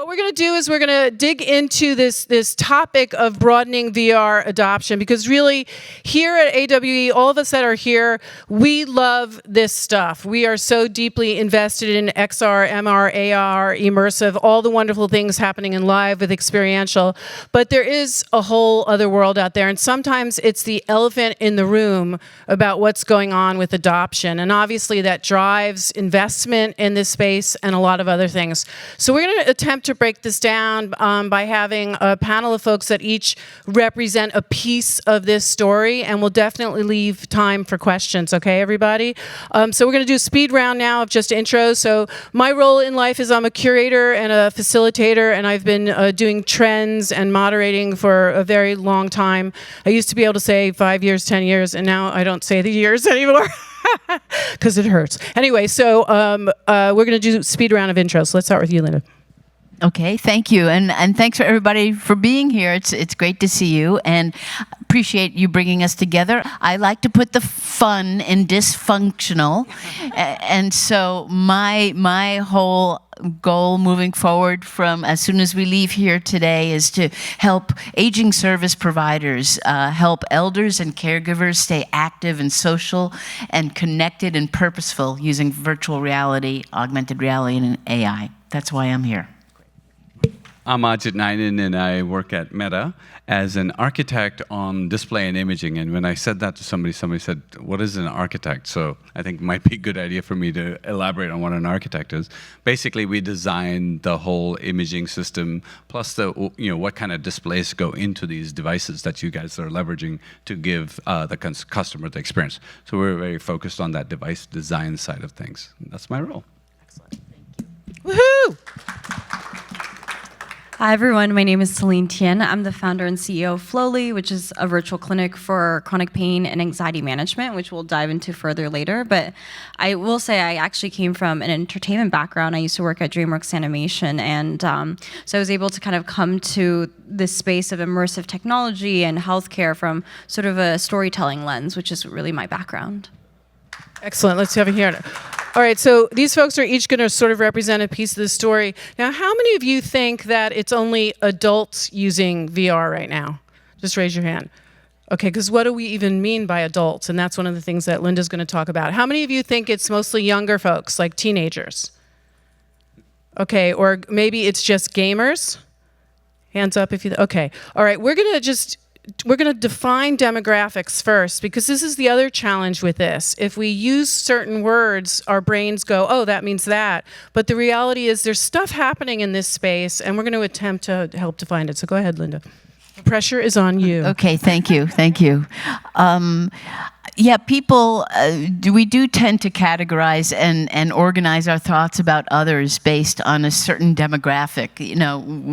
What we're going to do is we're going to dig into this topic of broadening VR adoption, because really here at AWE, all of us that are here, we love this stuff. We are so deeply invested in XR, MR, AR, immersive, all the wonderful things happening in live with experiential. But there is a whole other world out there, and sometimes it's the elephant in the room about what's going on with adoption. And obviously that drives investment in this space and a lot of other things. So we're going to attempt to break this down by having a panel of folks that each represent a piece of this story, and we'll definitely leave time for questions, okay, everybody? So we're going to do a speed round now of just intros. So my role in life is I'm a curator and a facilitator, and I've been doing trends and moderating for a very long time. I used to be able to say 5 years, 10 years, and now I don't say the years anymore. Because it hurts. Anyway, so we're going to do speed round of intros. So let's start with you, Linda. Okay, thank you, and thanks for everybody for being here. It's great to see you, and appreciate you bringing us together. I like to put the fun in dysfunctional, and so my whole goal moving forward from as soon as we leave here today is to help aging service providers, help elders and caregivers stay active and social and connected and purposeful using virtual reality, augmented reality, and AI. That's why I'm here. I'm Ajit Ninan, and I work at Meta as an architect on display and imaging. And when I said that to somebody said, what is an architect? So I think it might be a good idea for me to elaborate on what an architect is. Basically, we design the whole imaging system, plus what kind of displays go into these devices that you guys are leveraging to give the customer the experience. So we're very focused on that device design side of things. That's my role. Excellent. Thank you. Woohoo! Hi everyone, my name is Celine Tien. I'm the founder and CEO of Flowly, which is a virtual clinic for chronic pain and anxiety management, which we'll dive into further later. But I will say I actually came from an entertainment background. I used to work at DreamWorks Animation, and so I was able to kind of come to this space of immersive technology and healthcare from sort of a storytelling lens, which is really my background. Excellent. Let's have it here. All right, so these folks are each going to sort of represent a piece of the story. Now, how many of you think that it's only adults using VR right now? Just raise your hand. Okay, because what do we even mean by adults? And that's one of the things that Linda's going to talk about. How many of you think it's mostly younger folks, like teenagers? Okay, or maybe it's just gamers? Hands up if you... Okay, all right, we're going to define demographics first, because this is the other challenge with this. If we use certain words, our brains go, oh, that means that. But the reality is there's stuff happening in this space, and we're going to attempt to help define it. So go ahead, Linda. The pressure is on you. Okay, thank you. Yeah, people, we do tend to categorize and organize our thoughts about others based on a certain demographic,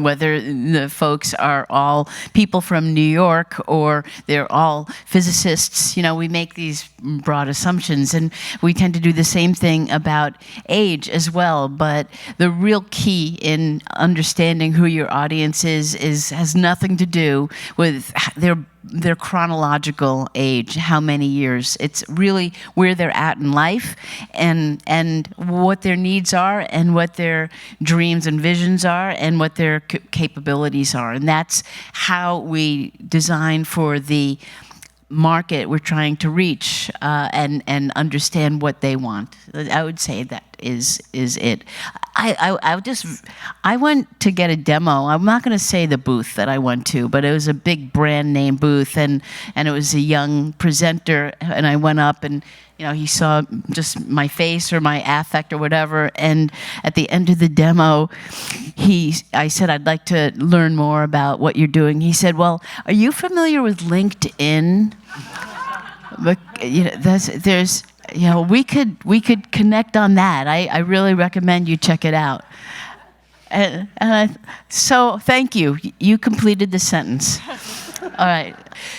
whether the folks are all people from New York or they're all physicists. We make these broad assumptions, and we tend to do the same thing about age as well. But the real key in understanding who your audience is has nothing to do with their chronological age, how many years. It's really where they're at in life and what their needs are and what their dreams and visions are and what their capabilities are. And that's how we design for the market we're trying to reach and understand what they want. I would say that is it. I went to get a demo. I'm not going to say the booth that I went to, but it was a big brand name booth, and it was a young presenter, and I went up and he saw just my face or my affect or whatever, and at the end of the demo, I said, I'd like to learn more about what you're doing. He said, well, are you familiar with LinkedIn? But we could connect on that. I really recommend you check it out. So thank you. You completed the sentence. All right.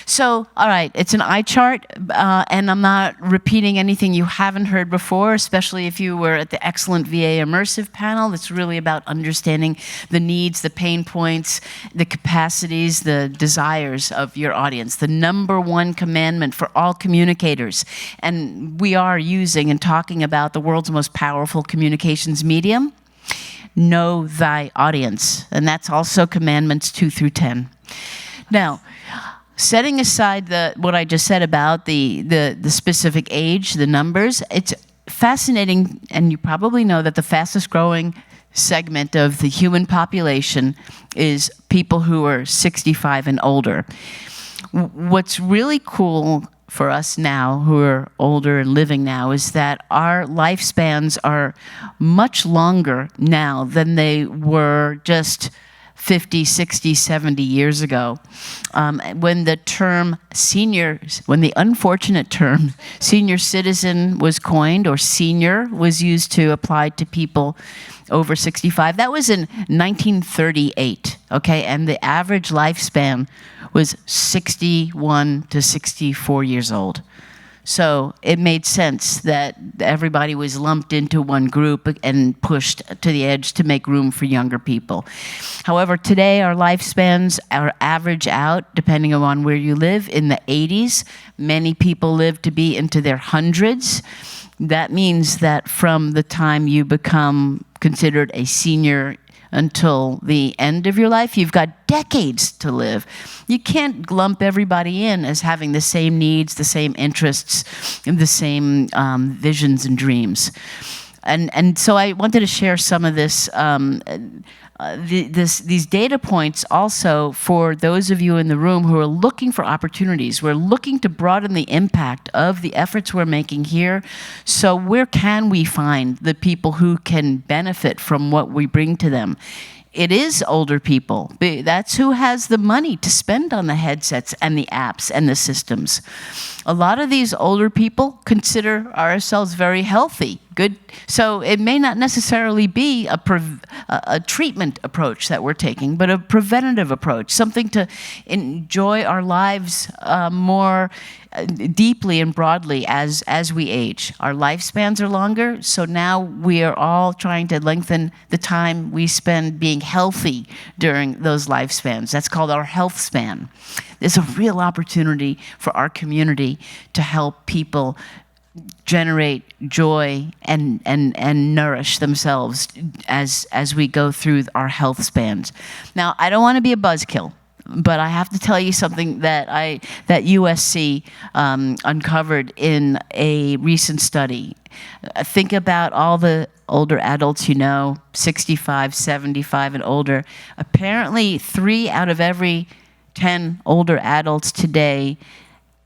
So, all right, it's an eye chart, and I'm not repeating anything you haven't heard before, especially if you were at the excellent VA Immersive panel. It's really about understanding the needs, the pain points, the capacities, the desires of your audience. The number one commandment for all communicators. And we are using and talking about the world's most powerful communications medium. know thy audience. And that's also Commandments 2 through 10. Now, setting aside what I just said about the specific age, the numbers, it's fascinating, and you probably know that the fastest growing segment of the human population is people who are 65 and older. What's really cool for us now, who are older and living now, is that our lifespans are much longer now than they were just 50, 60, 70 years ago. When the unfortunate term senior citizen was coined, or senior was used to apply to people over 65, that was in 1938, okay? And the average lifespan was 61 to 64 years old. So it made sense that everybody was lumped into one group and pushed to the edge to make room for younger people. However, today our lifespans are average out, depending on where you live, in the 80s. Many people live to be into their hundreds. That means that from the time you become considered a senior until the end of your life, you've got decades to live. You can't lump everybody in as having the same needs, the same interests, and the same visions and dreams. And so I wanted to share some of this, these data points also for those of you in the room who are looking for opportunities. We're looking to broaden the impact of the efforts we're making here. So where can we find the people who can benefit from what we bring to them? It is older people. That's who has the money to spend on the headsets and the apps and the systems. A lot of these older people consider ourselves very healthy, good. So it may not necessarily be a treatment approach that we're taking, but a preventative approach, something to enjoy our lives more deeply and broadly as we age. Our lifespans are longer, so now we are all trying to lengthen the time we spend being healthy during those lifespans. That's called our health span. There's a real opportunity for our community to help people generate joy and nourish themselves as we go through our health spans. Now, I don't want to be a buzzkill, but I have to tell you something that USC uncovered in a recent study. Think about all the older adults 65, 75 and older. Apparently 3 out of every 10 older adults today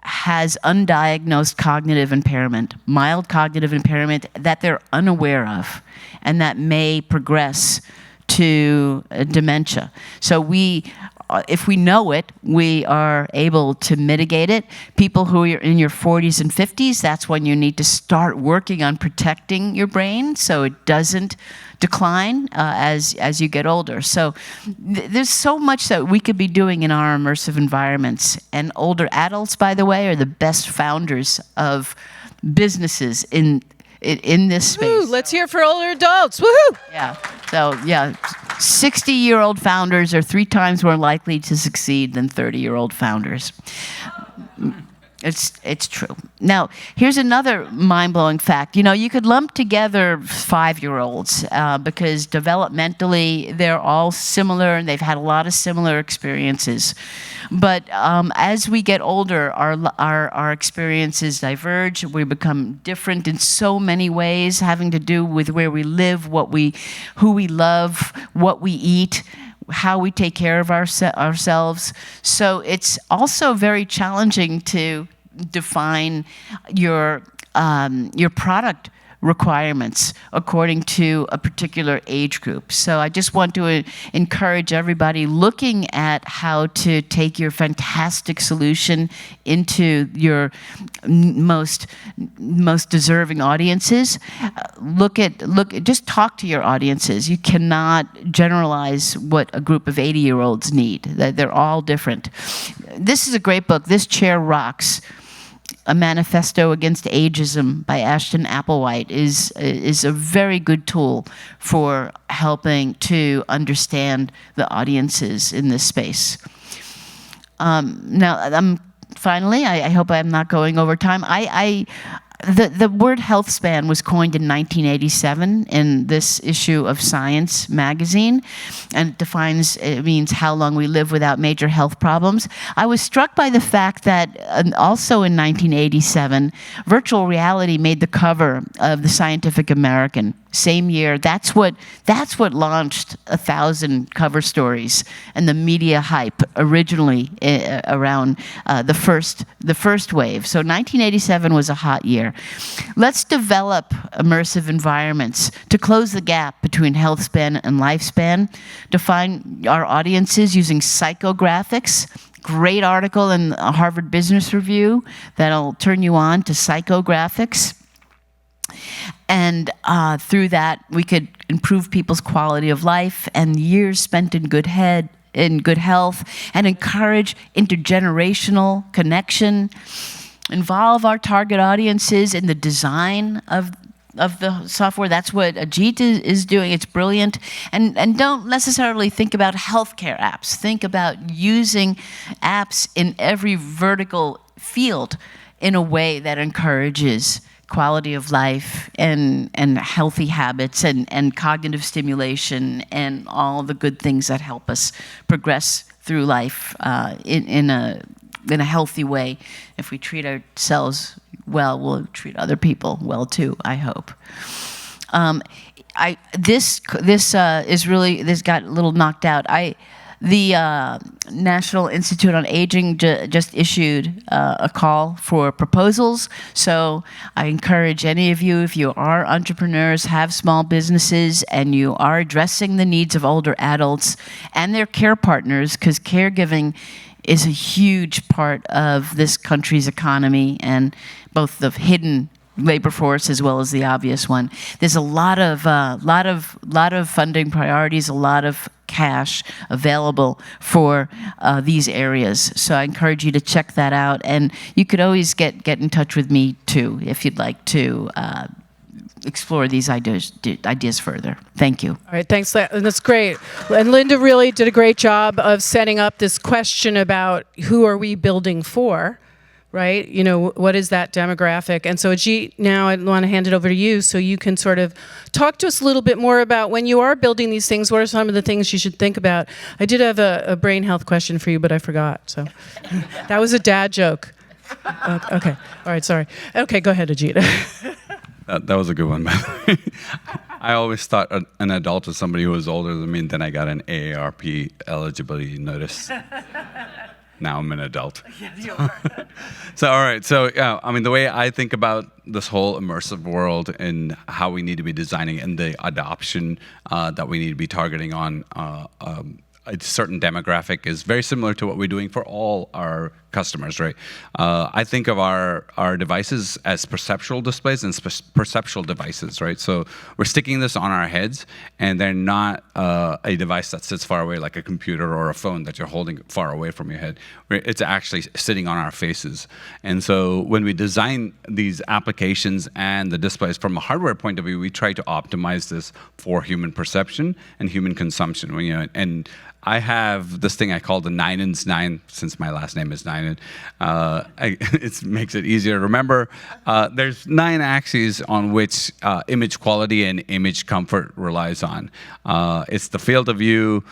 has undiagnosed cognitive impairment, mild cognitive impairment that they're unaware of, and that may progress to dementia. So if we know it, we are able to mitigate it. People who are in your 40s and 50s, that's when you need to start working on protecting your brain so it doesn't decline as you get older. So there's so much that we could be doing in our immersive environments. And older adults, by the way, are the best founders of businesses in this space. Woo, let's hear for older adults. Woohoo! Yeah. So, 60-year-old founders are 3 times more likely to succeed than 30-year-old founders. It's true. Now, here's another mind-blowing fact. You could lump together 5-year-olds because developmentally they're all similar and they've had a lot of similar experiences. But as we get older, our experiences diverge. We become different in so many ways, having to do with where we live, who we love, what we eat, how we take care of ourselves. So it's also very challenging to define your product requirements according to a particular age group. So I just want to encourage everybody looking at how to take your fantastic solution into your most deserving audiences. Just talk to your audiences. You cannot generalize what a group of 80-year-olds need. They're all different. This is a great book, This Chair Rocks. A Manifesto Against Ageism by Ashton Applewhite is a very good tool for helping to understand the audiences in this space. Now, finally, I hope I'm not going over time. the word health span was coined in 1987 in this issue of Science magazine, and it means how long we live without major health problems. I was struck by the fact that also in 1987, virtual reality made the cover of the Scientific American. Same year, that's what launched 1,000 cover stories and the media hype originally around the first wave. So 1987 was a hot year. Let's develop immersive environments to close the gap between health span and lifespan. Define our audiences using psychographics. Great article in a Harvard Business Review that'll turn you on to psychographics. And through that, we could improve people's quality of life and years spent in good health, and encourage intergenerational connection. Involve our target audiences in the design of the software. That's what Ajit is doing. It's brilliant. And don't necessarily think about healthcare apps. Think about using apps in every vertical field in a way that encourages quality of life and healthy habits and cognitive stimulation and all the good things that help us progress through life in a healthy way. If we treat ourselves well, we'll treat other people well too, I hope. This got a little knocked out. The National Institute on Aging just issued a call for proposals. So I encourage any of you, if you are entrepreneurs, have small businesses, and you are addressing the needs of older adults and their care partners, because caregiving is a huge part of this country's economy, and both the hidden labor force as well as the obvious one. There's a lot of funding priorities, a lot of cash available for these areas. So I encourage you to check that out, and you could always get in touch with me too if you'd like to explore these ideas further. Thank you. All right, thanks. That's great. And Linda really did a great job of setting up this question about who are we building for, right? You know, what is that demographic? And so Ajit, now I want to hand it over to you so you can sort of talk to us a little bit more about when you are building these things, what are some of the things you should think about? I did have a brain health question for you, but I forgot. So that was a dad joke. Okay. All right, sorry. Okay, go ahead, Ajit. That was a good one, by the way. I always thought an adult was somebody who was older than me, and then I got an AARP eligibility notice. Now I'm an adult. Yeah, you are. So, all right. So, yeah, I mean, the way I think about this whole immersive world and how we need to be designing and the adoption that we need to be targeting on a certain demographic is very similar to what we're doing for all our customers, right? I think of our devices as perceptual displays and perceptual devices, right? So we're sticking this on our heads, and they're not a device that sits far away like a computer or a phone that you're holding far away from your head. It's actually sitting on our faces. And so when we design these applications and the displays from a hardware point of view, we try to optimize this for human perception and human consumption. And I have this thing I call the Ninan's 9, since my last name is Ninan. It makes it easier to remember. There's 9 axes on which image quality and image comfort relies on. It's the field of view,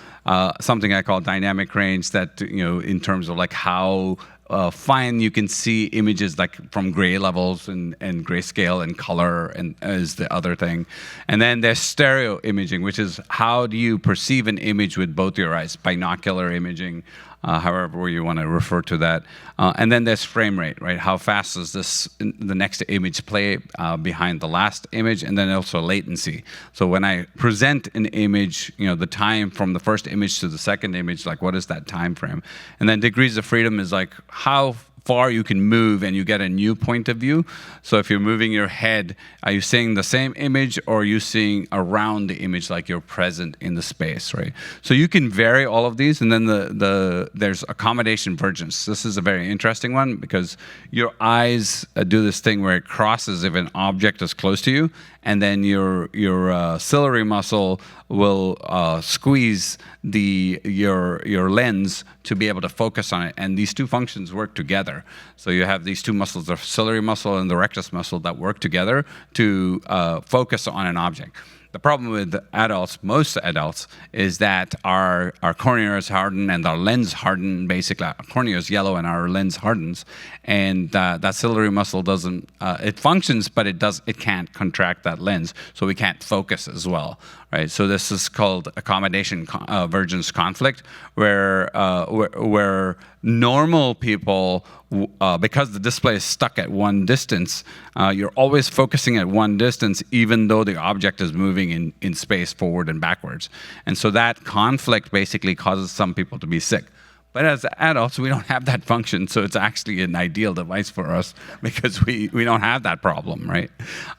something I call dynamic range, that, in terms of like how fine you can see images, like from gray levels and grayscale and color, and is the other thing. And then there's stereo imaging, which is how do you perceive an image with both your eyes, binocular imaging, however you want to refer to that. And then there's frame rate, right? How fast does the next image play behind the last image? And then also latency. So when I present an image, the time from the first image to the second image, like what is that time frame? And then degrees of freedom is like how far you can move and you get a new point of view. So if you're moving your head, are you seeing the same image, or are you seeing around the image like you're present in the space, right? So you can vary all of these, and then there's accommodation vergence. This is a very interesting one because your eyes do this thing where it crosses if an object is close to you, and then your ciliary muscle will squeeze your lens to be able to focus on it, and these two functions work together. together. So you have these two muscles, the ciliary muscle and the rectus muscle, that work together to focus on an object. The problem with adults, most adults, is that our corneas harden and our lens harden. Basically, our cornea is yellow and our lens hardens, and that ciliary muscle doesn't. It functions, but it can't contract that lens, so we can't focus as well, right? So this is called accommodation divergence conflict, where normal people, because the display is stuck at one distance, you're always focusing at one distance, even though the object is moving in space forward and backwards. And so that conflict basically causes some people to be sick. But as adults, we don't have that function, so it's actually an ideal device for us because we don't have that problem, right?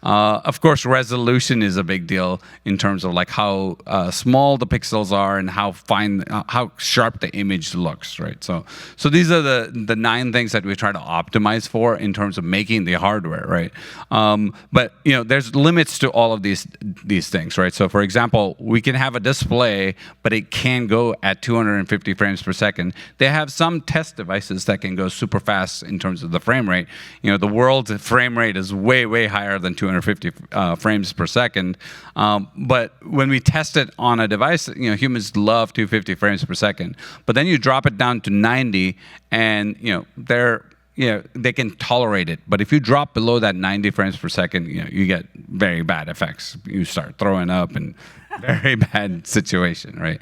Of course, resolution is a big deal in terms of like how small the pixels are and how fine, how sharp the image looks, right? So these are the 9 things that we try to optimize for in terms of making the hardware, right? But there's limits to all of these things, right? So for example, we can have a display, but it can go at 250 frames per second. They have some test devices that can go super fast in terms of the frame rate. The world's frame rate is way, way higher than 250 frames per second. But when we test it on a device, humans love 250 frames per second. But then you drop it down to 90, and they can tolerate it. But if you drop below that 90 frames per second, you get very bad effects. You start throwing up and very bad situation, right?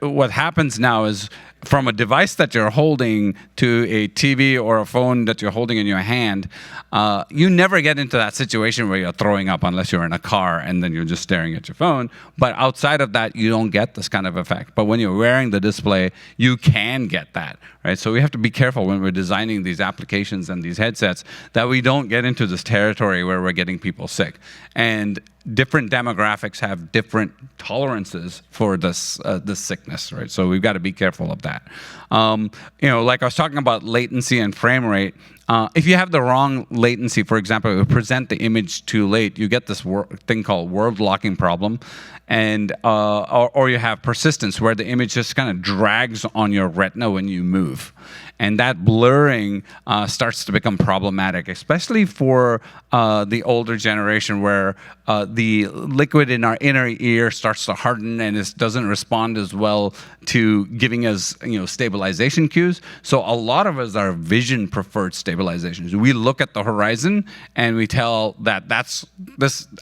What happens now is, from a device that you're holding to a TV or a phone that you're holding in your hand, you never get into that situation where you're throwing up unless you're in a car and then you're just staring at your phone. But outside of that, you don't get this kind of effect. But when you're wearing the display, you can get that, right? So we have to be careful when we're designing these applications and these headsets that we don't get into this territory where we're getting people sick. And different demographics have different tolerances for this sickness, right? So we've got to be careful of that. Like I was talking about latency and frame rate. If you have the wrong latency, for example, if you present the image too late, you get this thing called world locking problem, and or you have persistence, where the image just kind of drags on your retina when you move. And that blurring starts to become problematic, especially for the older generation, where the liquid in our inner ear starts to harden and it doesn't respond as well to giving us stabilization cues. So a lot of us are vision preferred stabilizations. We look at the horizon and we tell that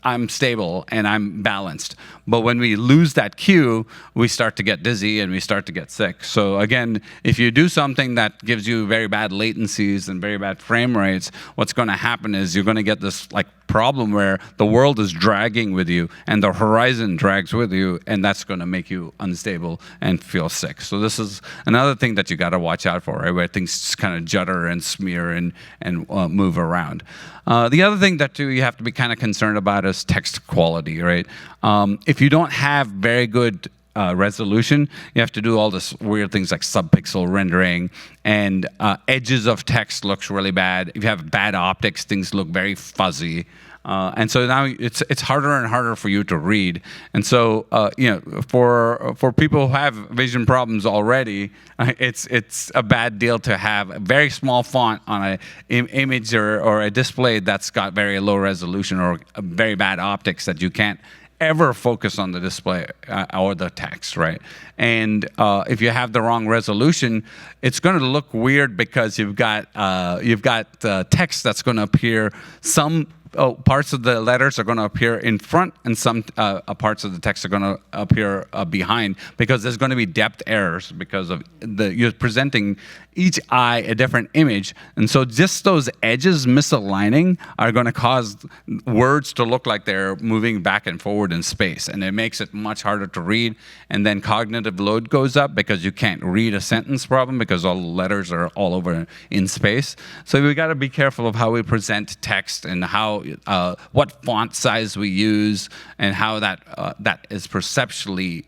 I'm stable and I'm balanced. But when we lose that cue, we start to get dizzy and we start to get sick. So again, if you do something that gives you very bad latencies and very bad frame rates, what's going to happen is you're going to get this problem where the world is dragging with you and the horizon drags with you, and that's going to make you unstable and feel sick. So this is another thing that you got to watch out for, right? Where things kind of judder and smear and move around. The other thing that you have to be kind of concerned about is text quality, right? If you don't have very good resolution, you have to do all this weird things like subpixel rendering, and edges of text looks really bad. If you have bad optics, things look very fuzzy. And so now it's harder and harder for you to read. And so for people who have vision problems already, it's a bad deal to have a very small font on an image or a display that's got very low resolution or very bad optics that you can't ever focus on the display or the text, right? And if you have the wrong resolution, it's going to look weird because you've got text that's going to appear. Some parts of the letters are going to appear in front, and some parts of the text are going to appear behind, because there's going to be depth errors because of you're presenting each eye a different image. And so just those edges misaligning are going to cause words to look like they're moving back and forward in space. And it makes it much harder to read. And then cognitive load goes up because you can't read a sentence problem because all the letters are all over in space. So we got to be careful of how we present text and how what font size we use and how that is perceptually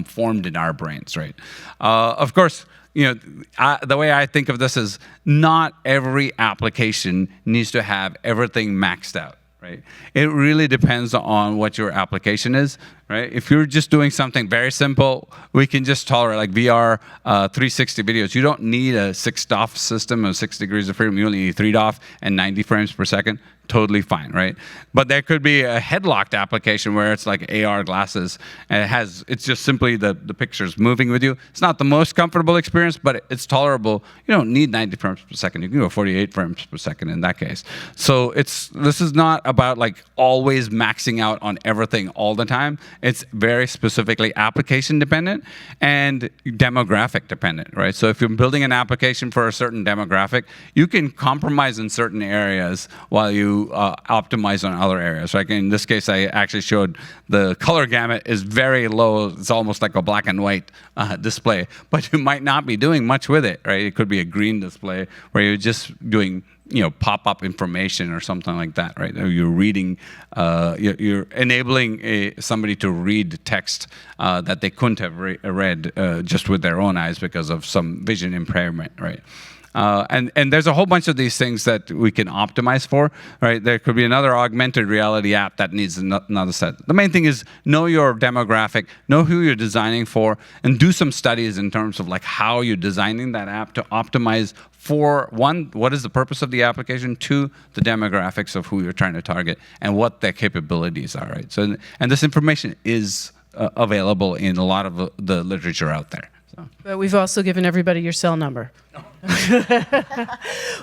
formed in our brains, right? Of course, the way I think of this is not every application needs to have everything maxed out, right? It really depends on what your application is, right? If you're just doing something very simple, we can just tolerate like VR 360 videos. You don't need a 6 DOF system of 6 degrees of freedom. You only need 3 DOF and 90 frames per second. Totally fine, right? But there could be a headlocked application where it's like AR glasses, and it's just simply the pictures moving with you. It's not the most comfortable experience, but it's tolerable. You don't need 90 frames per second. You can go 48 frames per second in that case. So this is not about like always maxing out on everything all the time. It's very specifically application dependent and demographic dependent, right? So if you're building an application for a certain demographic, you can compromise in certain areas while you optimize on other areas. Like in this case, I actually showed the color gamut is very low. It's almost like a black and white display, but you might not be doing much with it, right? It could be a green display where you're just doing pop-up information or something like that, right? Or you're reading, you're enabling somebody to read text that they couldn't have read just with their own eyes because of some vision impairment, right? And there's a whole bunch of these things that we can optimize for, right? There could be another augmented reality app that needs another set. The main thing is know your demographic, know who you're designing for, and do some studies in terms of like how you're designing that app to optimize for, one, what is the purpose of the application, two, the demographics of who you're trying to target, and what their capabilities are, right? So, and this information is available in a lot of the literature out there. So. But we've also given everybody your cell number.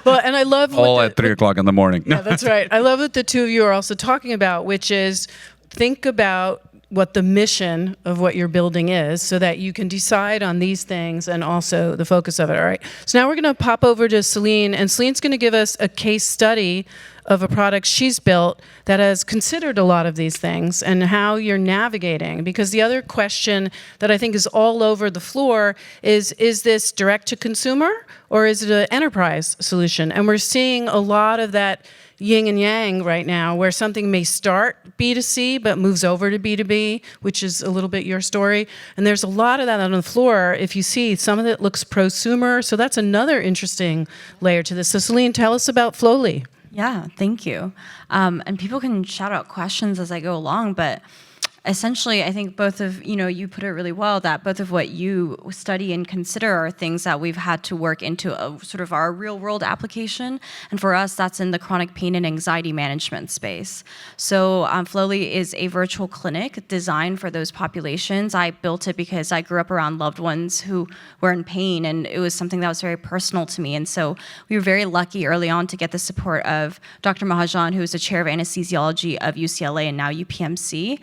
Well, and I love all at 3 o'clock in the morning. Yeah, that's right. I love what the two of you are also talking about, which is think about what the mission of what you're building is so that you can decide on these things and also the focus of it. All right. So now we're going to pop over to Celine, and Celine's going to give us a case study of a product she's built that has considered a lot of these things and how you're navigating. Because the other question that I think is all over the floor is this direct to consumer or is it an enterprise solution? And we're seeing a lot of that yin and yang right now, where something may start B2C but moves over to B2B, which is a little bit your story. And there's a lot of that on the floor. If you see, some of it looks prosumer. So that's another interesting layer to this. So Celine, tell us about Flowly. Yeah, thank you. And people can shout out questions as I go along, but essentially, I think both of, you put it really well, that both of what you study and consider are things that we've had to work into a, sort of our real world application. And for us, that's in the chronic pain and anxiety management space. So Flowly is a virtual clinic designed for those populations. I built it because I grew up around loved ones who were in pain, and it was something that was very personal to me. And so we were very lucky early on to get the support of Dr. Mahajan, who is the chair of anesthesiology of UCLA and now UPMC.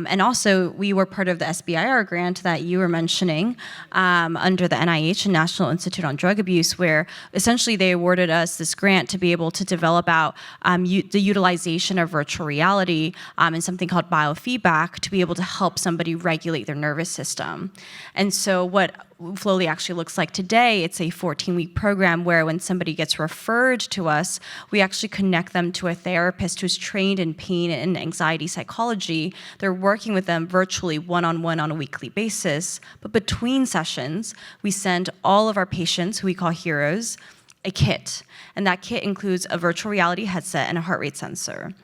And also, we were part of the SBIR grant that you were mentioning under the NIH and National Institute on Drug Abuse, where essentially they awarded us this grant to be able to develop out the utilization of virtual reality and something called biofeedback to be able to help somebody regulate their nervous system. And so what Flowly actually looks like today, it's a 14-week program where when somebody gets referred to us, we actually connect them to a therapist who's trained in pain and anxiety psychology. They're working with them virtually one-on-one on a weekly basis. But between sessions, we send all of our patients, who we call heroes, a kit. And that kit includes a virtual reality headset and a heart rate sensor.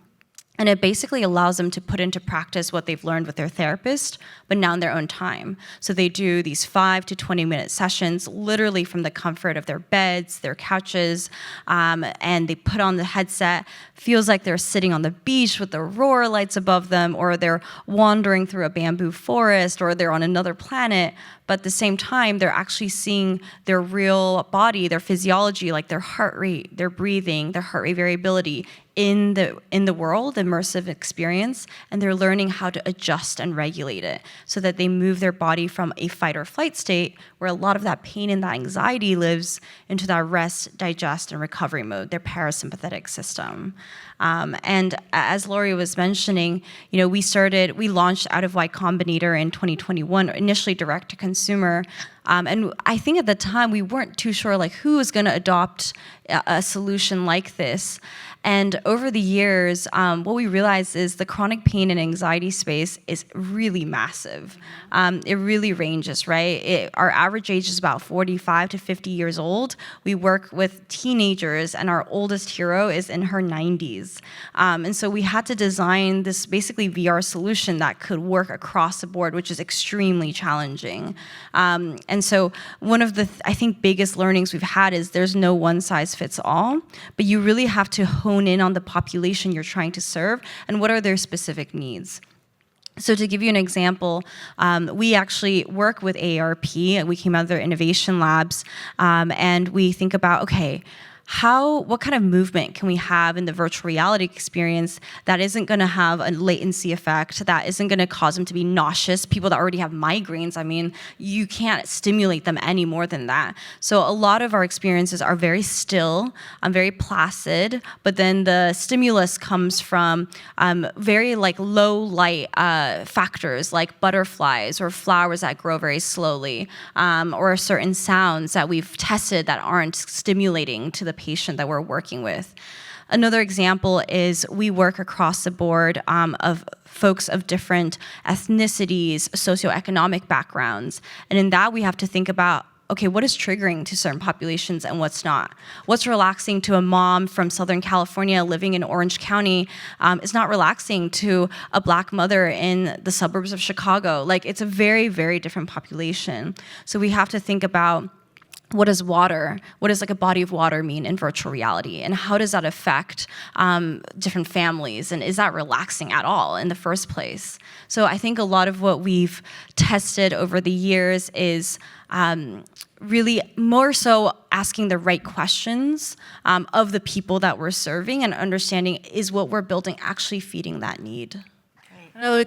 And it basically allows them to put into practice what they've learned with their therapist, but now in their own time. So they do these 5 to 20-minute sessions, literally from the comfort of their beds, their couches, and they put on the headset. Feels like they're sitting on the beach with the aurora lights above them, or they're wandering through a bamboo forest, or they're on another planet. But at the same time, they're actually seeing their real body, their physiology, like their heart rate, their breathing, their heart rate variability in the world, immersive experience, and they're learning how to adjust and regulate it so that they move their body from a fight or flight state, where a lot of that pain and that anxiety lives, into that rest, digest, and recovery mode, their parasympathetic system. And as Lori was mentioning, we launched out of Y Combinator in 2021, initially direct to consumer. And I think at the time we weren't too sure like who was going to adopt a solution like this. And over the years, what we realized is the chronic pain and anxiety space is really massive. It really ranges, right? Our average age is about 45 to 50 years old. We work with teenagers, and our oldest hero is in her 90s. And so we had to design this basically VR solution that could work across the board, which is extremely challenging. And so one of the, I think, biggest learnings we've had is there's no one size fits all, but you really have to hone in on the population you're trying to serve and what are their specific needs. So to give you an example, we actually work with AARP. We came out of their innovation labs, and we think about, okay, what kind of movement can we have in the virtual reality experience that isn't going to have a latency effect, that isn't going to cause them to be nauseous? People that already have migraines, I mean, you can't stimulate them any more than that. So a lot of our experiences are very still, very placid, but then the stimulus comes from very like low light factors like butterflies or flowers that grow very slowly, or certain sounds that we've tested that aren't stimulating to the patient that we're working with. Another example is we work across the board of folks of different ethnicities, socioeconomic backgrounds. And in that, we have to think about, okay, what is triggering to certain populations and what's not? What's relaxing to a mom from Southern California living in Orange County is not relaxing to a Black mother in the suburbs of Chicago. Like, it's a very, very different population. So we have to think about, what does like a body of water mean in virtual reality? And how does that affect different families? And is that relaxing at all in the first place? So I think a lot of what we've tested over the years is really more so asking the right questions of the people that we're serving and understanding, is what we're building actually feeding that need?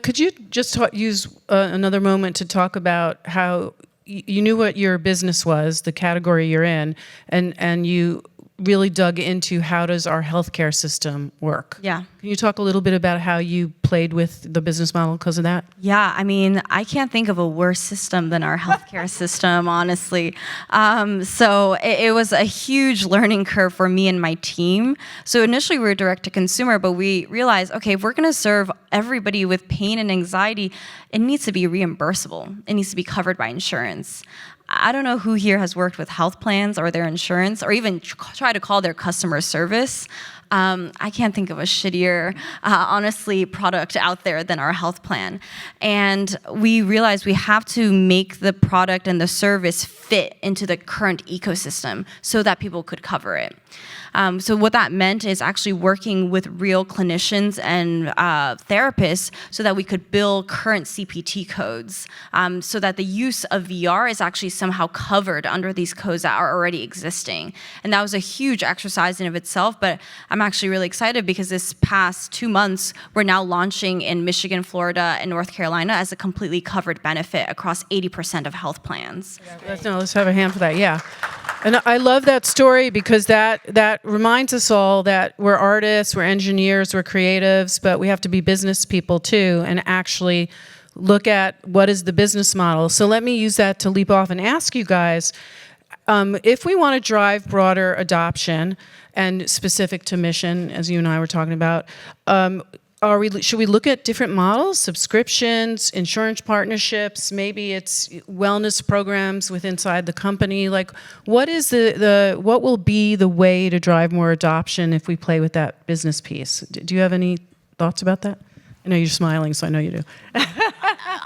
Could you just use another moment to talk about how you knew what your business was, the category you're in, and you really dug into how does our healthcare system work? Yeah. Can you talk a little bit about how you played with the business model because of that? Yeah, I mean, I can't think of a worse system than our healthcare system, honestly. So it was a huge learning curve for me and my team. So initially we were direct to consumer, but we realized, okay, if we're gonna serve everybody with pain and anxiety, it needs to be reimbursable. It needs to be covered by insurance. I don't know who here has worked with health plans or their insurance or even try to call their customer service. I can't think of a shittier, honestly, product out there than our health plan. And we realized we have to make the product and the service fit into the current ecosystem so that people could cover it. So what that meant is actually working with real clinicians and therapists so that we could build current CPT codes so that the use of VR is actually somehow covered under these codes that are already existing. And that was a huge exercise in of itself, but I'm actually really excited because this past 2 months, we're now launching in Michigan, Florida, and North Carolina as a completely covered benefit across 80% of health plans. Let's have a hand for that, yeah. And I love that story because that reminds us all that we're artists, we're engineers, we're creatives, but we have to be business people too and actually look at what is the business model. So let me use that to leap off and ask you guys, if we want to drive broader adoption and specific to mission, as you and I were talking about, should we look at different models, subscriptions, insurance partnerships, maybe it's wellness programs inside the company? Like, what is what will be the way to drive more adoption if we play with that business piece? Do you have any thoughts about that? I know you're smiling, so I know you do.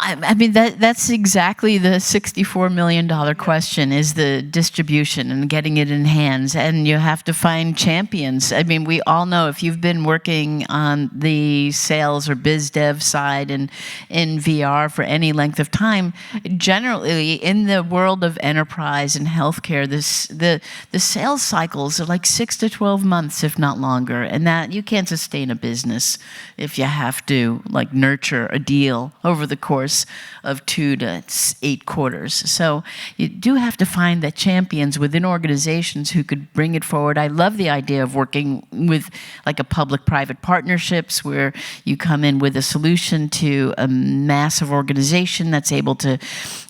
I mean, that's exactly the $64 million question, is the distribution and getting it in hands. And you have to find champions. I mean, we all know if you've been working on the sales or biz dev side and in VR for any length of time, generally in the world of enterprise and healthcare, the sales cycles are like 6 to 12 months, if not longer. And that you can't sustain a business if you have to like nurture a deal over the course of 2 to 8 quarters. So you do have to find the champions within organizations who could bring it forward. I love the idea of working with like a public-private partnerships where you come in with a solution to a massive organization that's able to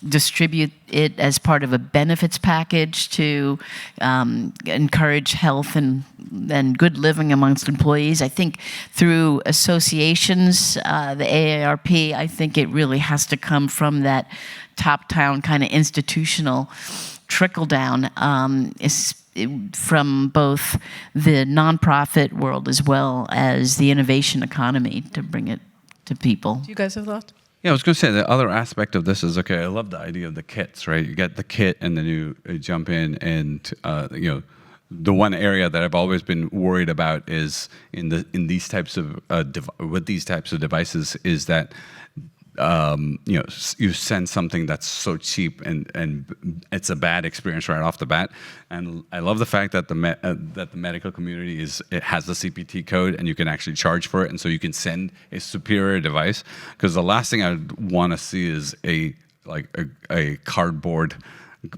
distribute it as part of a benefits package to encourage health and good living amongst employees. I think through associations, the AARP, I think it really has to come from that top-down kind of institutional trickle-down, from both the nonprofit world as well as the innovation economy to bring it to people. Do you guys have thoughts? Yeah, I was going to say the other aspect of this is, okay, I love the idea of the kits, right? You get the kit and then you jump in and, the one area that I've always been worried about is in these types of, with these types of devices is that, you send something that's so cheap and it's a bad experience right off the bat. And I love the fact that the medical community it has the CPT code and you can actually charge for it, and so you can send a superior device. Because the last thing I'd want to see is a cardboard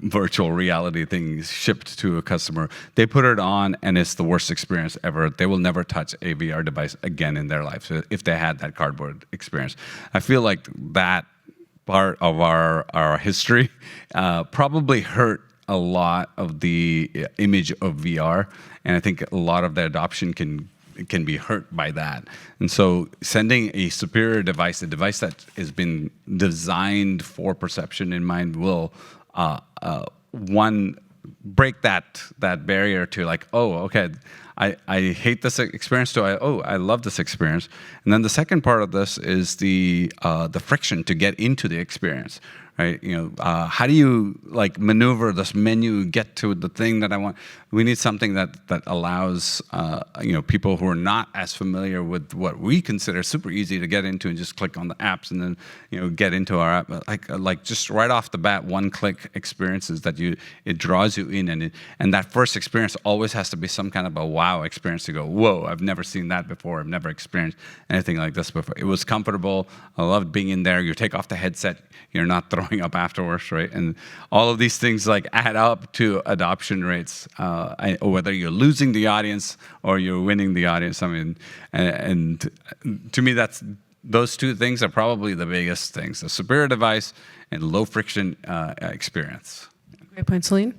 virtual reality thing shipped to a customer. They put it on and it's the worst experience ever. They will never touch a VR device again in their life if they had that cardboard experience. I feel like that part of our history probably hurt a lot of the image of VR, and I think a lot of the adoption can be hurt by that. And so sending a superior device, a device that has been designed for perception in mind, will break that barrier to like, oh, okay, I hate this experience to I love this experience. And then the second part of this is the friction to get into the experience, right? How do you maneuver this menu, get to the thing that I want? We need something that allows people who are not as familiar with what we consider super easy to get into and just click on the apps and then get into our app. Like just right off the bat, one-click experiences that it draws you in, and that first experience always has to be some kind of a wow experience to go, whoa, I've never seen that before. I've never experienced anything like this before. It was comfortable. I loved being in there. You take off the headset, you're not throwing up afterwards, right? And all of these things add up to adoption rates. Whether you're losing the audience or you're winning the audience. I mean, and to me, those two things are probably the biggest things: the superior device and low friction experience. Great point, Celine.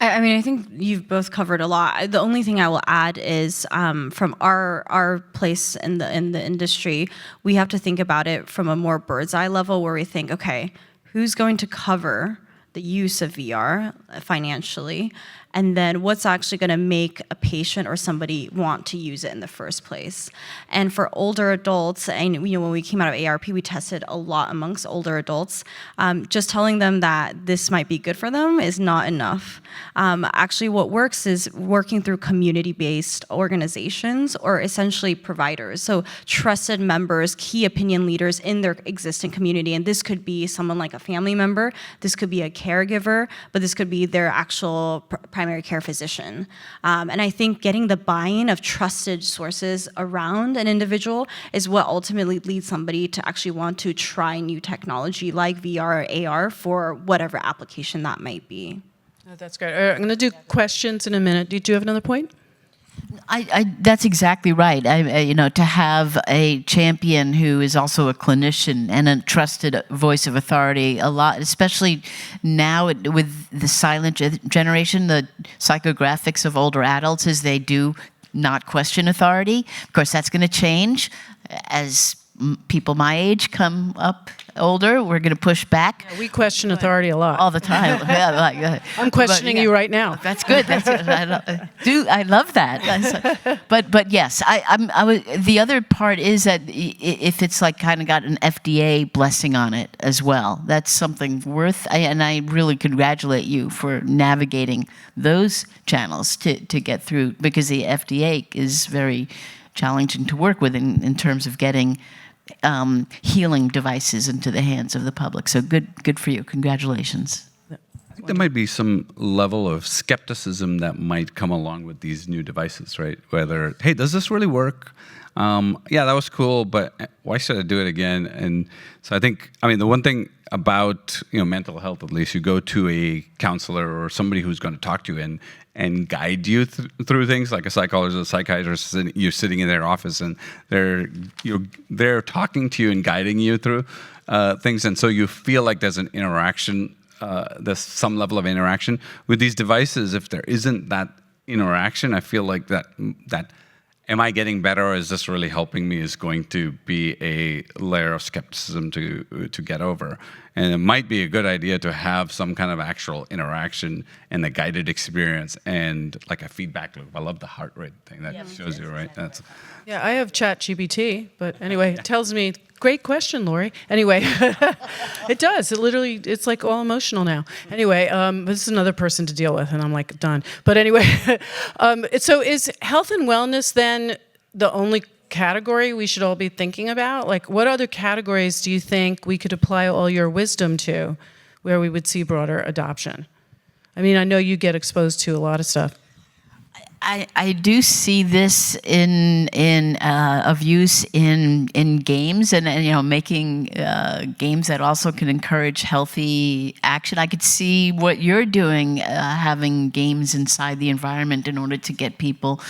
I mean, I think you've both covered a lot. The only thing I will add is from our place in the industry, we have to think about it from a more bird's eye level, where we think, okay, who's going to cover the use of VR financially, and then what's actually going to make a patient or somebody want to use it in the first place. And for older adults, and when we came out of ARP, we tested a lot amongst older adults. Just telling them that this might be good for them is not enough. Actually, what works is working through community-based organizations or essentially providers. So trusted members, key opinion leaders in their existing community. And this could be someone like a family member, this could be a caregiver, but this could be their actual primary care physician. And I think getting the buy-in of trusted sources around an individual is what ultimately leads somebody to actually want to try new technology like VR or AR for whatever application that might be. Oh, that's great. I'm going to do questions in a minute. Do you have another point? That's exactly right. To have a champion who is also a clinician and a trusted voice of authority, a lot, especially now with the silent generation, the psychographics of older adults is they do not question authority. Of course, that's going to change as people my age come up older. We're going to push back. Yeah, we question authority a lot. All the time. I'm questioning you right now. That's good. I love that. But yes, the other part is that if it's kind of got an FDA blessing on it as well, that's something worth. And I really congratulate you for navigating those channels to get through, because the FDA is very challenging to work with in terms of getting healing devices into the hands of the public. So good for you. Congratulations. I think there might be some level of skepticism that might come along with these new devices, right? Whether, hey, does this really work? Yeah, that was cool, but why should I do it again? And so I think, the one thing about mental health, at least, you go to a counselor or somebody who's going to talk to you and guide you through things, like a psychologist or a psychiatrist. You're sitting in their office and they're talking to you and guiding you through things, and so you feel like there's an interaction there's some level of interaction. With these devices, if there isn't that interaction, I feel like that am I getting better, or is this really helping me, is going to be a layer of skepticism to get over. And it might be a good idea to have some kind of actual interaction and a guided experience and like a feedback loop. I love the heart rate thing that shows you, right? That's Yeah, I have ChatGPT, but anyway, it tells me, great question, Lori. Anyway, it does. It literally, it's like all emotional now. Anyway, this is another person to deal with, and I'm like, done. But anyway, so is health and wellness then the only category we should all be thinking about? Like, what other categories do you think we could apply all your wisdom to where we would see broader adoption? I mean, I know you get exposed to a lot of stuff. I do see this of use in games and making games that also can encourage healthy action. I could see what you're doing, having games inside the environment in order to get people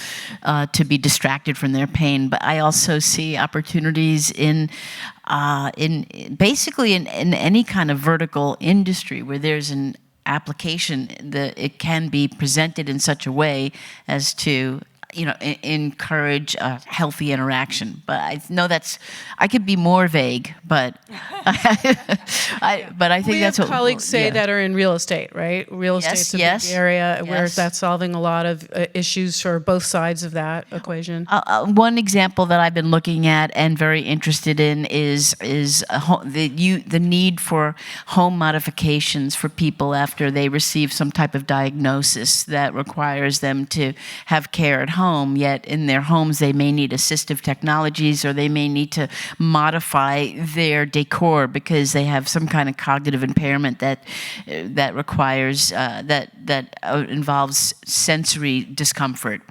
to be distracted from their pain. But I also see opportunities in basically in any kind of vertical industry where there's an application, that it can be presented in such a way as to encourage a healthy interaction. But I know I could be more vague, but I think we that's have what colleagues say that are in real estate, right? Real estate's a big area where that's solving a lot of issues for both sides of that equation. One example that I've been looking at and very interested in is the need for home modifications for people after they receive some type of diagnosis that requires them to have care at home. Yet in their homes they may need assistive technologies, or they may need to modify their decor because they have some kind of cognitive impairment that requires that involves sensory discomfort.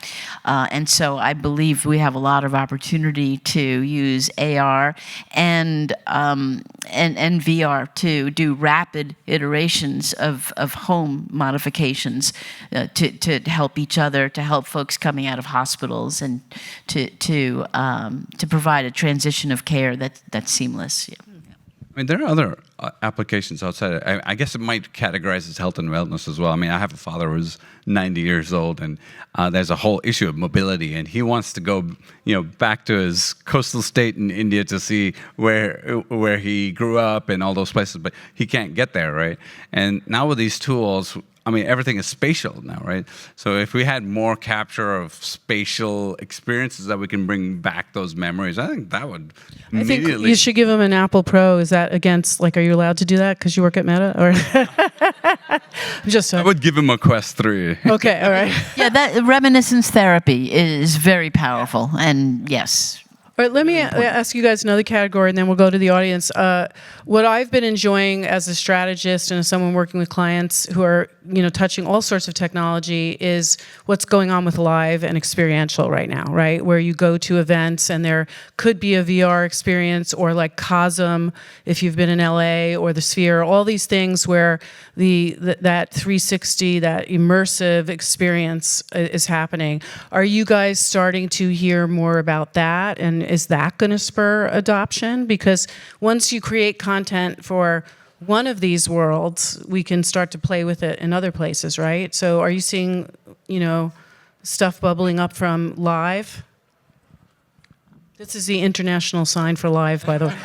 And so I believe we have a lot of opportunity to use AR and VR to do rapid iterations of home modifications to help each other, to help folks coming out of hospitals, and to provide a transition of care that's seamless. Yeah. I mean, there are other applications outside. I guess it might categorize as health and wellness as well. I mean, I have a father who's 90 years old, and there's a whole issue of mobility, and he wants to go, back to his coastal state in India to see where he grew up and all those places, but he can't get there, right? And now with these tools, I mean, everything is spatial now, right? So if we had more capture of spatial experiences that we can bring back those memories, I think that would immediately... I think you should give him an Apple Pro. Is that against, are you allowed to do that because you work at Meta? Or I would give him a Quest 3. Okay, all right. Yeah, that reminiscence therapy is very powerful, and yes. All right, let me ask you guys another category, and then we'll go to the audience. What I've been enjoying as a strategist and as someone working with clients who are, touching all sorts of technology is what's going on with live and experiential right now, right? Where you go to events and there could be a VR experience, or like Cosm, if you've been in LA, or the Sphere, all these things where that 360, that immersive experience is happening. Are you guys starting to hear more about that? And is that going to spur adoption? Because once you create content for one of these worlds, we can start to play with it in other places, right? So are you seeing, stuff bubbling up from live? This is the international sign for live, by the way.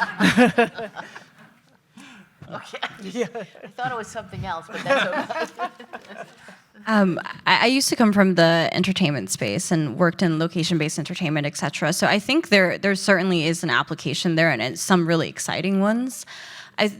Okay. Yeah. I thought it was something else, but that's okay. I used to come from the entertainment space and worked in location-based entertainment, et cetera. So I think there certainly is an application there, and it's some really exciting ones.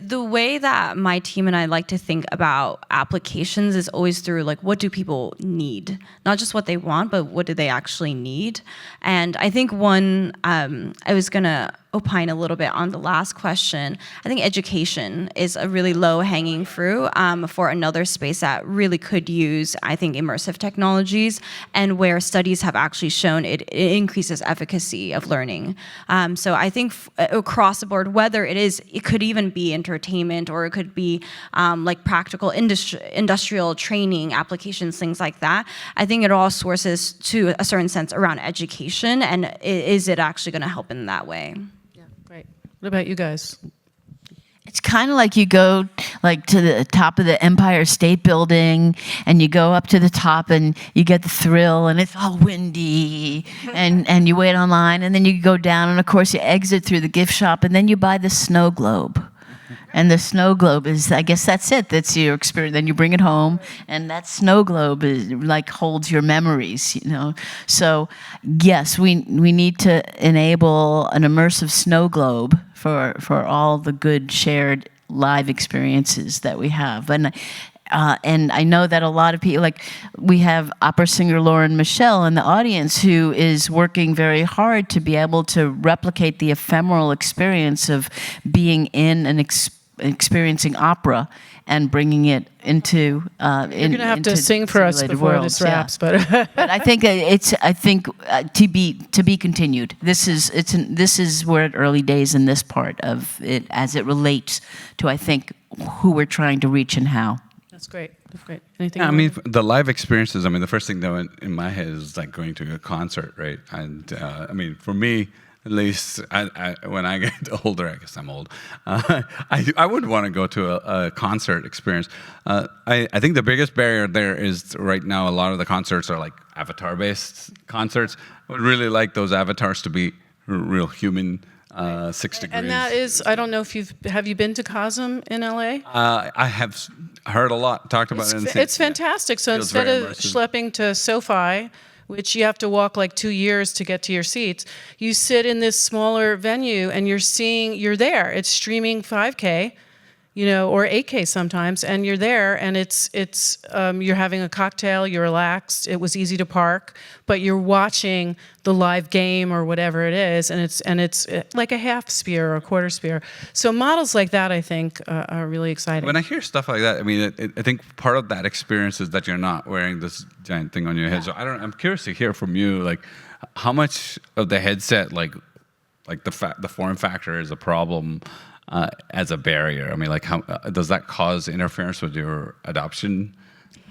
The way that my team and I like to think about applications is always through what do people need? Not just what they want, but what do they actually need? And I think one, I was gonna opine a little bit on the last question. I think education is a really low-hanging fruit for another space that really could use, I think, immersive technologies, and where studies have actually shown it increases efficacy of learning. So I think across the board, whether it could even be entertainment, or it could be practical industrial training applications, things like that. I think it all sources to a certain sense around education, and is it actually going to help in that way? Great. What about you guys? It's kind of like you go, like to the top of the Empire State Building, and you go up to the top and you get the thrill, and it's all windy, and you wait online, and then you go down, and of course you exit through the gift shop, and then you buy the snow globe. And the snow globe is, I guess that's it. That's your experience. Then you bring it home, and that snow globe is like holds your memories, you know. So yes, we need to enable an immersive snow globe for all the good shared live experiences that we have. And I know that a lot of people, like we have opera singer Lauren Michelle in the audience, who is working very hard to be able to replicate the ephemeral experience of being in an experiencing opera and bringing it into You're going to have to sing for us before worlds. this wraps, but But I think to be continued. This is we're at early days in this part of it as it relates to, I think, who we're trying to reach and how. That's great. That's great. Anything? Yeah, I mean, the live experiences, I mean, the first thing that went in my head is like going to a concert, right? And I mean, for me, at least when I get older, I guess I'm old, I would want to go to a concert experience. I think the biggest barrier there is right now a lot of the concerts are like avatar-based concerts. I would really like those avatars to be real human, 6 degrees. And that is, I don't know if have you been to Cosm in LA? I have heard a lot, talked about it. It's fantastic. So Feels instead very of immersive. schlepping to SoFi, which you have to walk like 2 years to get to your seats, you sit in this smaller venue and you're there. It's streaming 5K, you know, or 8K sometimes, and you're there, and it's you're having a cocktail, you're relaxed. It was easy to park, but you're watching the live game or whatever it is, and it's like a half sphere or a quarter sphere. So models like that, I think, are really exciting. When I hear stuff like that, I mean, I think part of that experience is that you're not wearing this giant thing on your head. So I'm curious to hear from you, like, how much of the headset, like the form factor, is a problem as a barrier? I mean, like, how does that cause interference with your adoption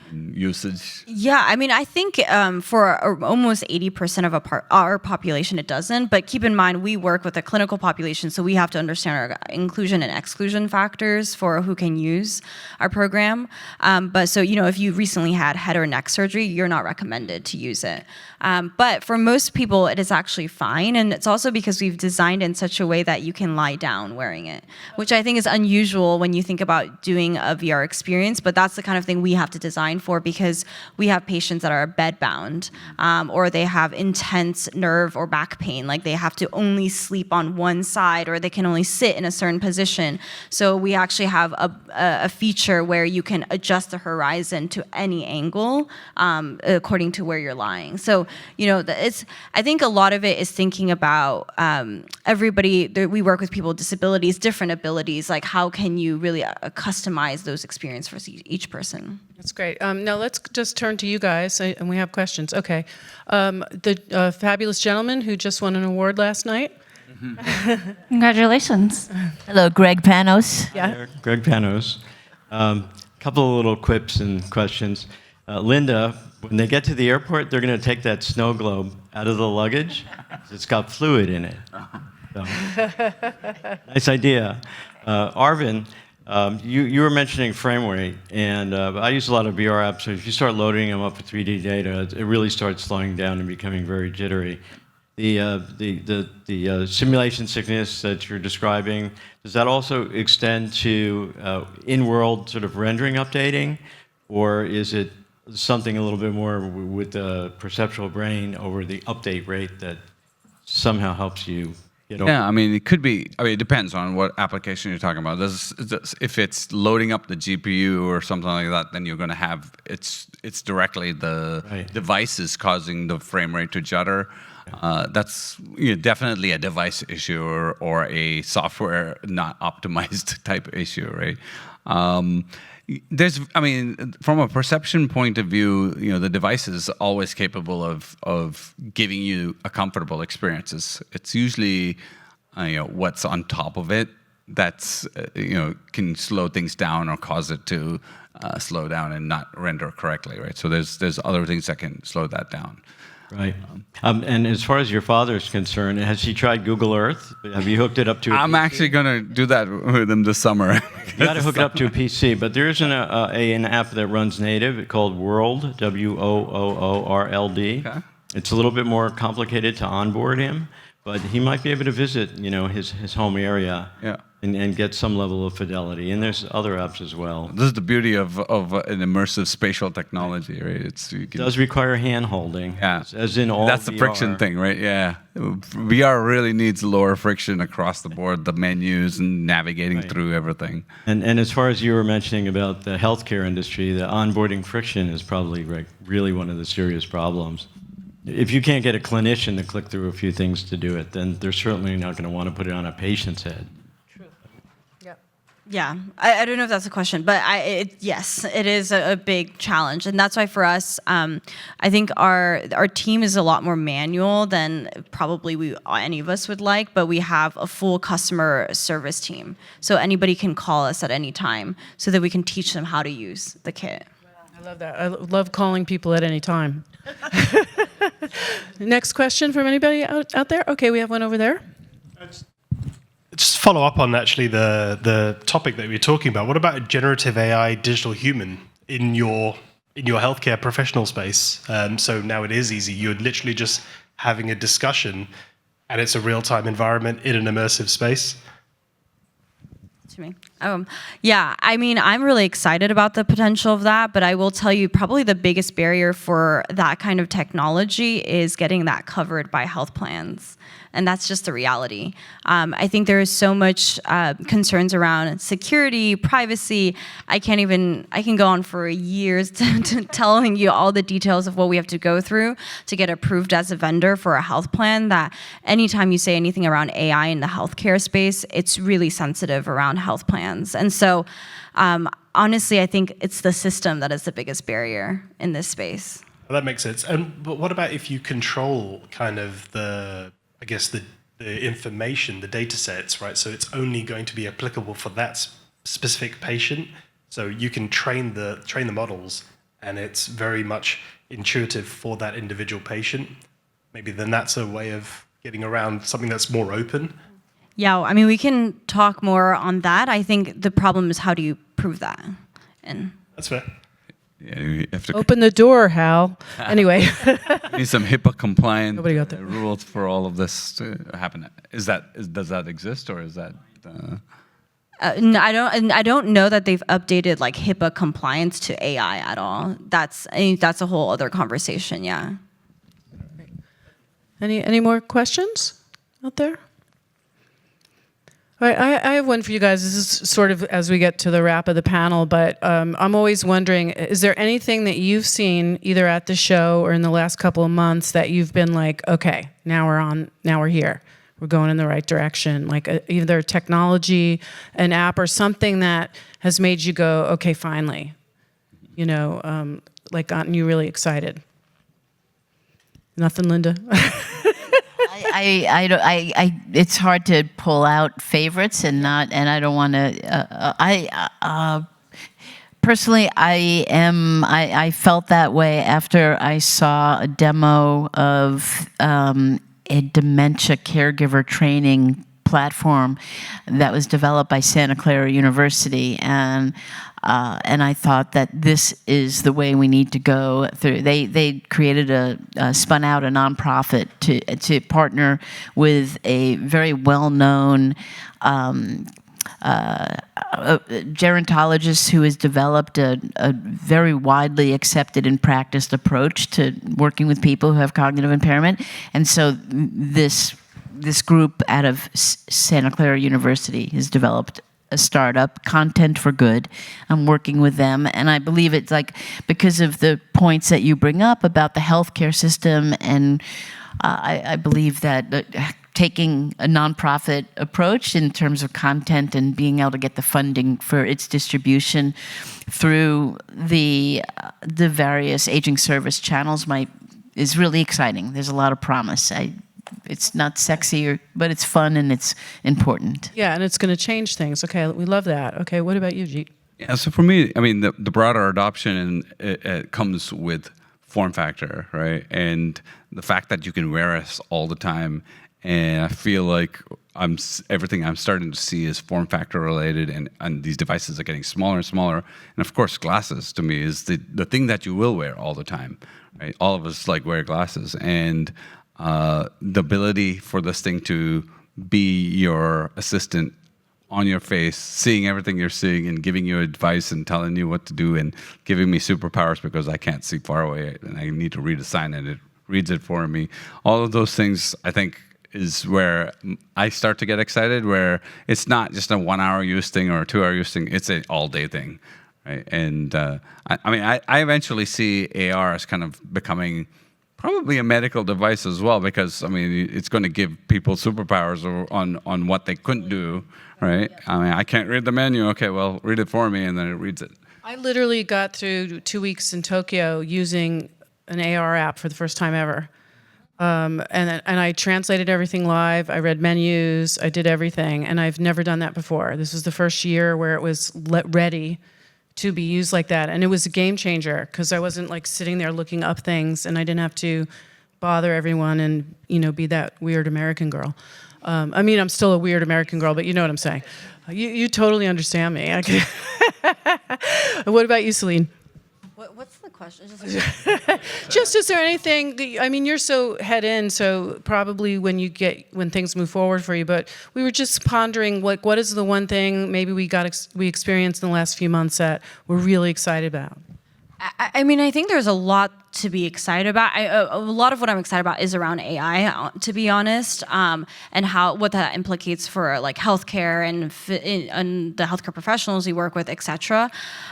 and usage? Yeah, I mean, I think for almost 80% of our population, it doesn't. But keep in mind, we work with a clinical population, so we have to understand our inclusion and exclusion factors for who can use our program. But so, you know, if you recently had head or neck surgery, you're not recommended to use it. But for most people, it is actually fine. And it's also because we've designed it in such a way that you can lie down wearing it, which I think is unusual when you think about doing a VR experience. But that's the kind of thing we have to design for, because we have patients that are bedbound, or they have intense nerve or back pain, like they have to only sleep on one side, or they can only sit in a certain position. So we actually have a feature where you can adjust the horizon to any angle according to where you're lying. So, you know, I think a lot of it is thinking about everybody. We work with people with disabilities, different abilities, like how can you really customize those experiences for each person. That's great. Now let's just turn to you guys, and we have questions. Okay. The fabulous gentleman who just won an award last night. Congratulations. Hello, Greg Panos. Yeah. Greg Panos. Couple of little quips and questions. Linda, when they get to the airport, they're going to take that snow globe out of the luggage. It's got fluid in it. So, nice idea. Arvin, you were mentioning frame rate, and I use a lot of VR apps, so if you start loading them up with 3D data, it really starts slowing down and becoming very jittery. The simulation sickness that you're describing, does that also extend to in-world sort of rendering updating, or is it something a little bit more with the perceptual brain over the update rate that somehow helps you get over? Yeah, I mean, it could be. I mean, it depends on what application you're talking about. If it's loading up the GPU or something like that, then you're going to have it's directly the devices causing the frame rate to judder. That's definitely a device issue or a software not optimized type issue, right? I mean, from a perception point of view, the device is always capable of giving you a comfortable experience. It's usually, what's on top of it that's, can slow things down or cause it to slow down and not render correctly, right? So there's other things that can slow that down. Right. And as far as your father's concerned, has he tried Google Earth? Have you hooked it up to a I'm PC? actually going to do that with him this summer. You got to hook it up to a PC, but there is an app that runs native called World, WOOORLD. Okay. It's a little bit more complicated to onboard him, but he might be able to visit, his home area. Yeah. And get some level of fidelity. And there's other apps as well. This is the beauty of an immersive spatial technology, right? It does require hand-holding, Yeah. as in all That's the friction VR. thing, right? Yeah. VR really needs lower friction across the board, the menus and navigating Right. through everything. And as far as you were mentioning about the healthcare industry, the onboarding friction is probably really one of the serious problems. If you can't get a clinician to click through a few things to do it, then they're certainly not going to want to put it on a patient's head. Yeah, I don't know if that's a question, but yes, it is a big challenge, and that's why for us, I think our team is a lot more manual than probably any of us would like. But we have a full customer service team, so anybody can call us at any time, so that we can teach them how to use the kit. I love that. I love calling people at any time. Next question from anybody out there? Okay, we have one over there. Just to follow up on actually the topic that we were talking about. What about a generative AI digital human in your healthcare professional space? So now it is easy. You're literally just having a discussion, and it's a real-time environment in an immersive space. To me. Yeah, I mean, I'm really excited about the potential of that, but I will tell you probably the biggest barrier for that kind of technology is getting that covered by health plans. And that's just the reality. I think there is so much concerns around security, privacy. I can go on for years to telling you all the details of what we have to go through to get approved as a vendor for a health plan, that anytime you say anything around AI in the healthcare space, it's really sensitive around health plans. And so honestly, I think it's the system that is the biggest barrier in this space. Well, that makes sense. But what about if you control kind of the information, the data sets, right? So it's only going to be applicable for that specific patient. So you can train the models, and it's very much intuitive for that individual patient. Maybe then that's a way of getting around something that's more open. Yeah, I mean, we can talk more on that. I think the problem is, how do you prove that? And That's fair. Yeah, you have to Open the door, Hal. Anyway. need some HIPAA compliant Nobody got that. rules for all of this to happen. Does that exist, or is that? No, I don't know that they've updated like HIPAA compliance to AI at all. That's a whole other conversation. Yeah. Any more questions out there? All right, I have one for you guys. This is sort of as we get to the wrap of the panel, but I'm always wondering, is there anything that you've seen either at the show or in the last couple of months that you've been like, okay, now we're here. We're going in the right direction, like either technology, an app, or something that has made you go, okay, finally, like gotten you really excited? Nothing, Linda? It's hard to pull out favorites and I don't want to. Personally, I felt that way after I saw a demo of a dementia caregiver training platform that was developed by Santa Clara University, and I thought that this is the way we need to go through. They created spun out a nonprofit to partner with a very well-known gerontologist who has developed a very widely accepted and practiced approach to working with people who have cognitive impairment. And so this group out of Santa Clara University has developed a startup, Content for Good. I'm working with them, and I believe it's like because of the points that you bring up about the healthcare system, and I believe that taking a nonprofit approach in terms of content and being able to get the funding for its distribution through the various aging service channels is really exciting. There's a lot of promise. It's not sexy, but it's fun and it's important. Yeah, and it's going to change things. Okay, we love that. Okay, what about you, Jeet? Yeah, so for me, I mean, the broader adoption it comes with form factor, right? And the fact that you can wear us all the time, and I feel like everything I'm starting to see is form factor related, and these devices are getting smaller and smaller. And of course, glasses to me is the thing that you will wear all the time, right? All of us like wear glasses, and the ability for this thing to be your assistant on your face, seeing everything you're seeing and giving you advice and telling you what to do and giving me superpowers because I can't see far away and I need to read a sign and it reads it for me. All of those things, I think, is where I start to get excited, where it's not just a 1 hour use thing or a 2 hour use thing, it's an all day thing, right? And I eventually see AR as kind of becoming probably a medical device as well, because it's going to give people superpowers on what they couldn't do, right? I can't read the menu. Okay, well, read it for me, and then it reads it. I literally got through 2 weeks in Tokyo using an AR app for the first time ever. And I translated everything live. I read menus. I did everything, and I've never done that before. This was the first year where it was ready to be used like that, and it was a game changer because I wasn't like sitting there looking up things, and I didn't have to bother everyone and be that weird American girl. I'm still a weird American girl, but you know what I'm saying. You totally understand me. What about you, Celine? What's the question? Just is there anything? You're so head in, so probably when things move forward for you. But we were just pondering, like, what is the one thing maybe we experienced in the last few months that we're really excited about? I think there's a lot to be excited about. A lot of what I'm excited about is around AI, to be honest, and what that implicates for like healthcare and the healthcare professionals we work with, etc.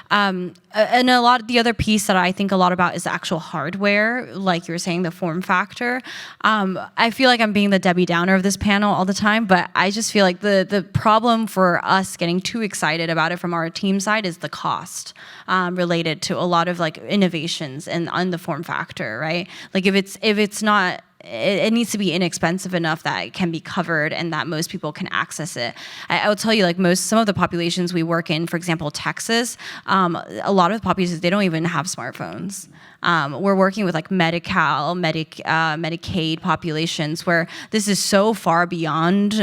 And a lot of the other piece that I think a lot about is the actual hardware, like you were saying, the form factor. I feel like I'm being the Debbie Downer of this panel all the time, but I just feel like the problem for us getting too excited about it from our team side is the cost related to a lot of like innovations and on the form factor, right? Like if it's not, it needs to be inexpensive enough that it can be covered and that most people can access it. I will tell you, like some of the populations we work in, for example, Texas, a lot of the populations, they don't even have smartphones. We're working with like Medicaid populations where this is so far beyond,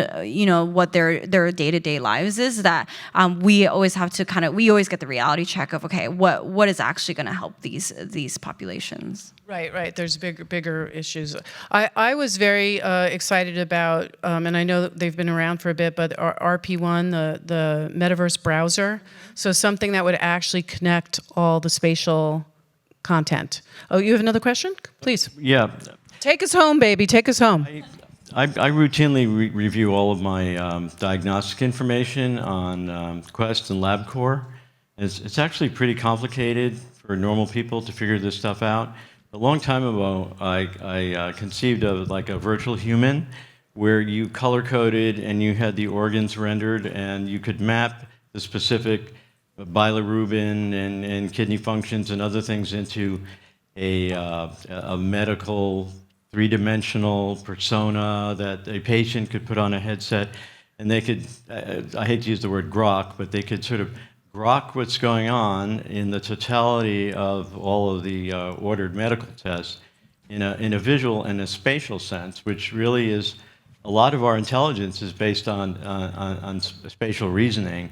what their day-to-day lives is that we always have to we always get the reality check of, okay, what is actually going to help these populations? Right. There's bigger issues. I was very excited about, and I know that they've been around for a bit, but RP1, the metaverse browser, so something that would actually connect all the spatial content. Oh, you have another question? Please. Yeah. Take us home, baby. Take us home. I routinely review all of my diagnostic information on Quest and LabCorp. It's actually pretty complicated for normal people to figure this stuff out. A long time ago, I conceived of like a virtual human where you color-coded and you had the organs rendered and you could map the specific bilirubin and kidney functions and other things into a medical three-dimensional persona that a patient could put on a headset, and they could, I hate to use the word grok, but they could sort of grok what's going on in the totality of all of the ordered medical tests in a visual and a spatial sense, which really is, a lot of our intelligence is based on spatial reasoning.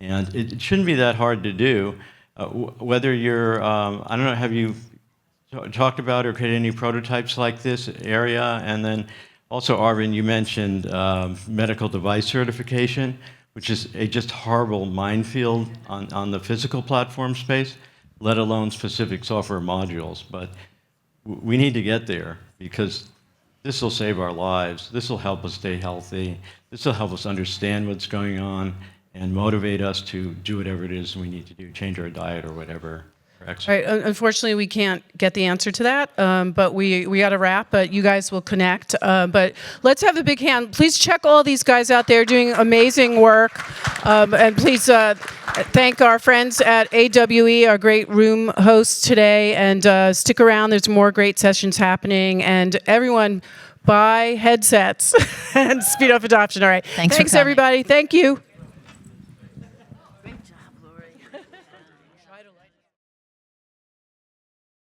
And it shouldn't be that hard to do. Whether you're, I don't know, have you talked about or created any prototypes like this area? And then also, Arvind, you mentioned medical device certification, which is a just horrible minefield on the physical platform space, let alone specific software modules. But we need to get there because this will save our lives. This will help us stay healthy. This will help us understand what's going on and motivate us to do whatever it is we need to do, change our diet or whatever. Right. Unfortunately, we can't get the answer to that, but we got to wrap, but you guys will connect. But let's have a big hand. Please check all these guys out there doing amazing work. And please thank our friends at AWE, our great room hosts today. And stick around. There's more great sessions happening. And everyone, buy headsets and speed up adoption. All right. Thanks everybody. Thank you.